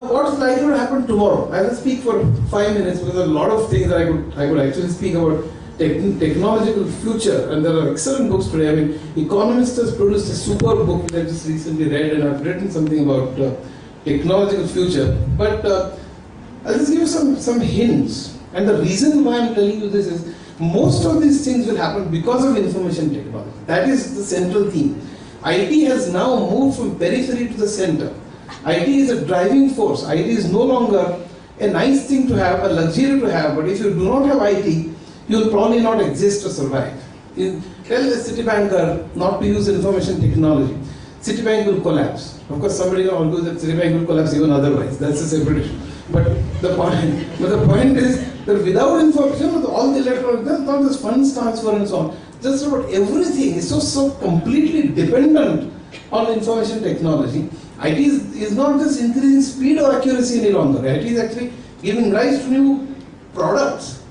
What's likely to happen tomorrow? I will speak for 5 minutes because there are a lot of things that I could actually speak about technological future, and there are excellent books today. I mean, Economist has produced a super book that I just recently read, and I've written something about technological future. But I'll just give you some hints. And the reason why I'm telling you this is most of these things will happen because of information technology. That is the central theme. IT has now moved from periphery to the center. IT is a driving force. IT is no longer a nice thing to have, a luxury to have, but if you do not have IT, you will probably not exist or survive. Tell a Citibanker not to use information technology. Citibank will collapse. Of course, somebody will argue that Citibank will collapse even otherwise. That's a separate issue. But the point is that without information, all the electronic, there's not this funds transfer and so on. Just about everything is so completely dependent on information technology. IT is not just increasing speed or accuracy any longer. IT is actually giving rise to new products.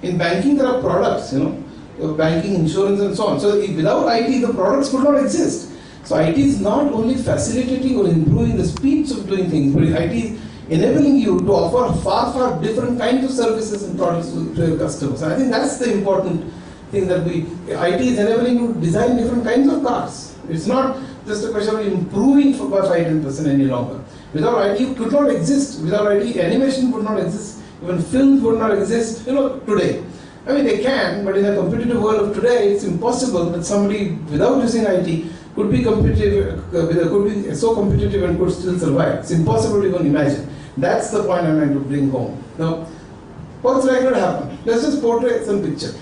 In banking, there are products, banking, insurance, and so on. So without IT, the products could not exist. So IT is not only facilitating or improving the speeds of doing things, but IT is enabling you to offer far different kinds of services and products to your customers. And I think that's the important thing that IT is enabling you to design different kinds of cars. It's not just a question of improving by 5-10% any longer. Without IT, you could not exist. Without IT, animation would not exist. Even films would not exist, today. I mean, they can, but in a competitive world of today, it's impossible that somebody without using IT could be competitive, could be so competitive and could still survive. It's impossible to even imagine. That's the point I'm trying to bring home. Now, what's likely to happen? Let's just portray some picture.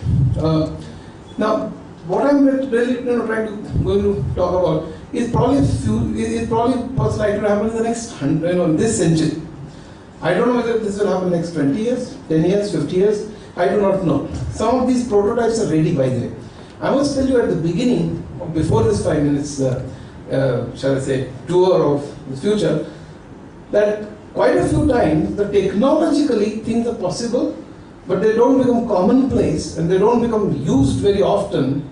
Now, what I'm really going to talk about is probably what's likely to happen in the next this century. I don't know whether this will happen next 20 years, 10 years, 50 years. I do not know. Some of these prototypes are ready, by the way. I must tell you at the beginning, before this 5 minutes, shall I say, tour of the future, that quite a few times, technologically things are possible, but they don't become commonplace and they don't become used very often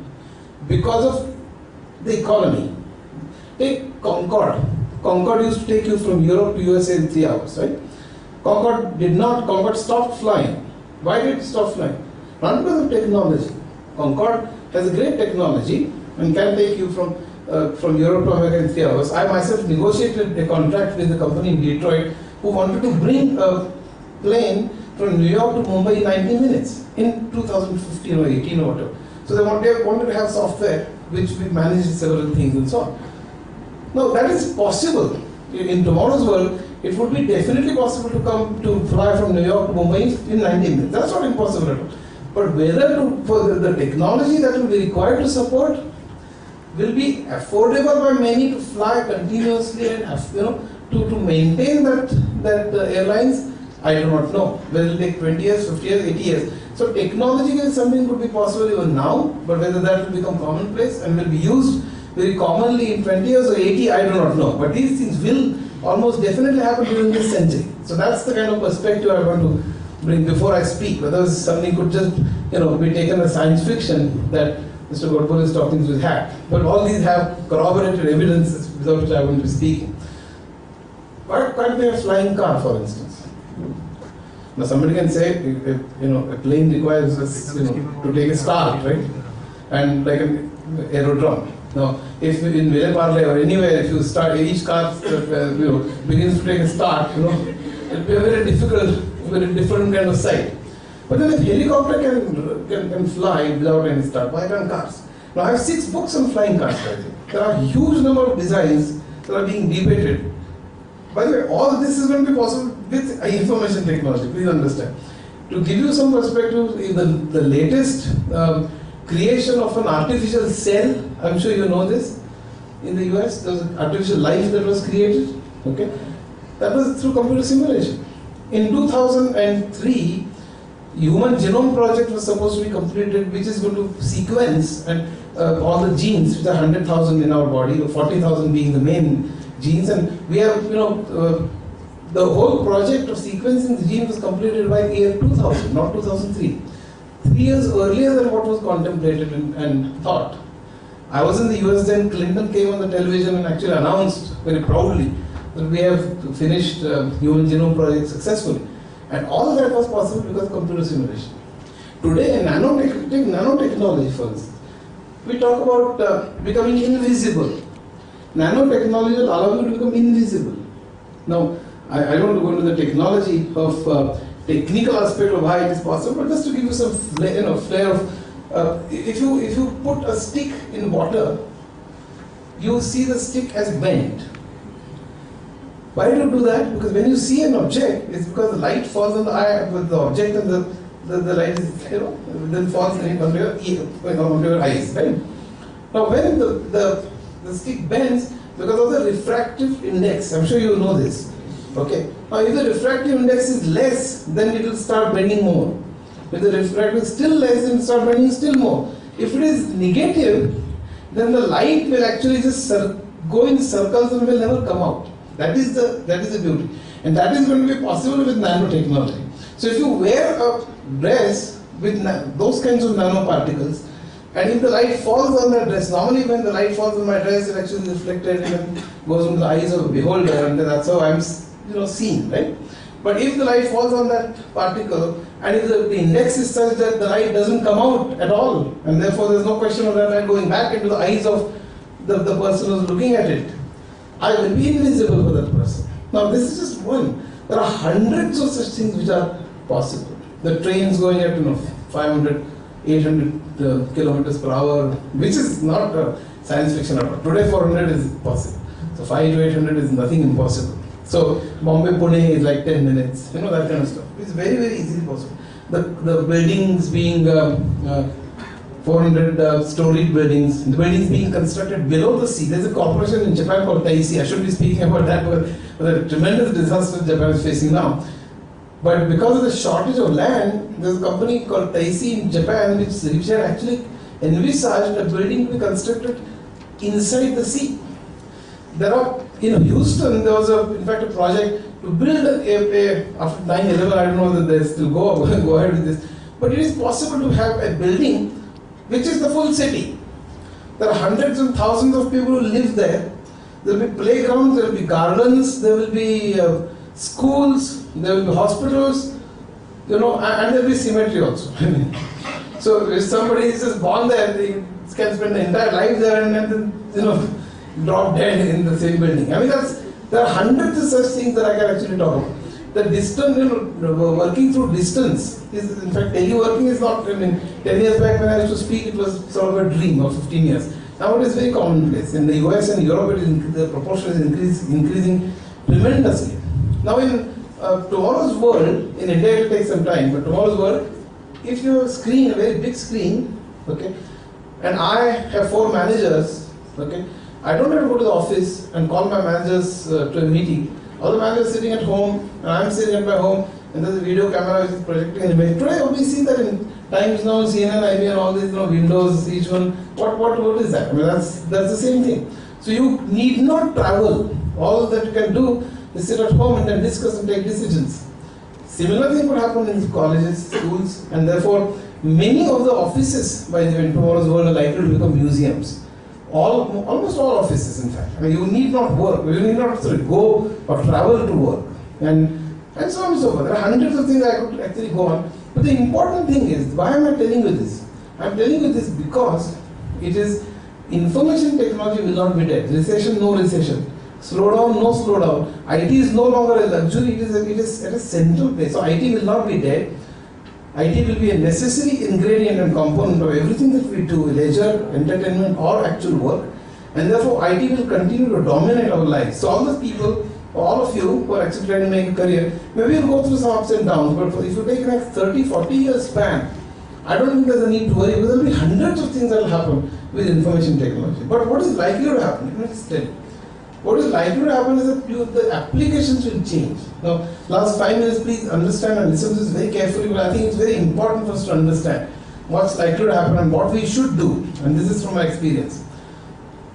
because of the economy. Take Concorde. Concorde used to take you from Europe to USA in 3 hours, right? Concorde stopped flying. Why did it stop flying? Not because of technology. Concorde has a great technology and can take you from Europe to America in 3 hours. I myself negotiated a contract with a company in Detroit who wanted to bring a plane from New York to Mumbai in 90 minutes in 2015 or 18 or whatever. So they wanted to have software which we managed several things and so on. Now that is possible. In tomorrow's world, it would be definitely possible to fly from New York to Mumbai in 90 minutes. That's not impossible at all. But for the technology that will be required to support will be affordable by many to fly continuously and to maintain that airlines, I do not know. Whether it will take 20 years, 50 years, 80 years. So technologically something could be possible even now, but whether that will become commonplace and will be used very commonly in 20 years or 80, I do not know. But these things will almost definitely happen during this century. So that's the kind of perspective I want to bring before I speak. Whether something could just be taken as science fiction that Mr. Godbole is talking to his hat. But all these have corroborated evidence without which I won't be speaking. Why can't we have a flying car, for instance? Now somebody can say, a plane requires us, to take a start, right? And like an aerodrome. Now, if in Villeparle or anywhere, if you start, each car begins to take a start, it will be a very difficult, very different kind of sight. But then if helicopter can fly without any start, why can't cars? Now I have 6 books on flying cars. There are a huge number of designs that are being debated. By the way, all this is going to be possible with information technology, please understand. To give you some perspective, in the latest creation of an artificial cell, I'm sure you know this, in the US, there was an artificial life that was created, okay? That was through computer simulation. In 2003, Human Genome Project was supposed to be completed, which is going to sequence and all the genes, which are 100,000 in our body, 40,000 being the main genes, and we have, the whole project of sequencing the gene was completed by year 2000, not 2003. 3 years earlier than what was contemplated and thought. I was in the US then, Clinton came on the television and actually announced very proudly that we have finished human genome project successfully. And all that was possible because of computer simulation. Today, nanotechnology, for instance, we talk about becoming invisible. Nanotechnology will allow you to become invisible. Now, I don't want to go into the technology of technical aspect of why it is possible, but just to give you some flair of, if you put a stick in water, you see the stick as bent. Why do you do that? Because when you see an object, it's because the light falls on the eye with the object, and the light is, then falls onto your eyes, right? Now when the stick bends, because of the refractive index, I'm sure you know this. Okay. Now if the refractive index is less, then it will start bending more. If the refractive is still less, it will start bending still more. If it is negative, then the light will actually just go in circles and will never come out. That is the beauty. And that is going to be possible with nanotechnology. So if you wear a dress with those kinds of nanoparticles, and if the light falls on that dress, normally when the light falls on my dress, it actually is reflected and goes into the eyes of the beholder, and that's how I'm seen, right? But if the light falls on that particle, and if the index is such that the light doesn't come out at all, and therefore there's no question of that light going back into the eyes of the person who's looking at it, I will be invisible for that person. Now this is just one. There are hundreds of such things which are possible. The trains going at 500, 800 kilometers per hour, which is not science fiction at all. Today 400 is possible. So 5 to 800 is nothing impossible. So Bombay Pune is like 10 minutes, that kind of stuff. It's very, very easily possible. The buildings being 400 storied buildings, the buildings being constructed below the sea. There's a corporation in Japan called Taisi. I should be speaking about that, but the tremendous disaster Japan is facing now. But because of the shortage of land, there's a company called Taisi in Japan which had actually envisaged a building to be constructed inside the sea. There are, in Houston, there was in fact a project to build after 9/11, I don't know whether they still go ahead with this, but it is possible to have a building which is the full city. There are hundreds and thousands of people who live there. There will be playgrounds, there will be gardens, there will be schools, there will be hospitals, and there will be cemetery also. So if somebody is just born there, they can spend the entire life there and then, drop dead in the same building. I mean, there are hundreds of such things that I can actually talk about. The distance, working through distance is, in fact, teleworking is not, 10 years back when I used to speak, it was sort of a dream, or 15 years. Now it is very commonplace. In the US and Europe, the proportion is increasing tremendously. Now in tomorrow's world, in India it will take some time, but tomorrow's world, if you have a screen, a very big screen, okay, and I have 4 managers, okay, I don't have to go to the office and call my managers to a meeting. All the managers sitting at home, and I'm sitting at my home, and there's a video camera which is projecting an image. Today we see that in Times Now, CNN, IBM, all these windows, each one. What is that? I mean, that's the same thing. So you need not travel. All that you can do is sit at home and then discuss and take decisions. Similar thing would happen in colleges, schools, and therefore many of the offices by in tomorrow's world are likely to become museums. Almost all offices, in fact. I mean, you need not work. You need not go or travel to work, and so on and so forth. There are hundreds of things I could actually go on. But the important thing is, why am I telling you this? I'm telling you this because it is information technology will not be dead. Recession, no recession. Slowdown, no slowdown. IT is no longer a luxury. It is at a central place. So IT will not be dead. IT will be a necessary ingredient and component of everything that we do, leisure, entertainment, or actual work, and therefore IT will continue to dominate our lives. So all the people, all of you who are actually trying to make a career, maybe you'll go through some ups and downs, but if you take like 30, 40 years span, I don't think there's a need to worry, because there will be hundreds of things that will happen with information technology. But what is likely to happen? Let's tell you. What is likely to happen is that the applications will change. Now, last 5 minutes, please understand and listen to this very carefully, but I think it's very important for us to understand what's likely to happen and what we should do. And this is from my experience.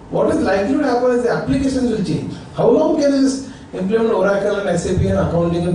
What is likely to happen is the applications will change. How long can you just implement Oracle and SAP and accounting and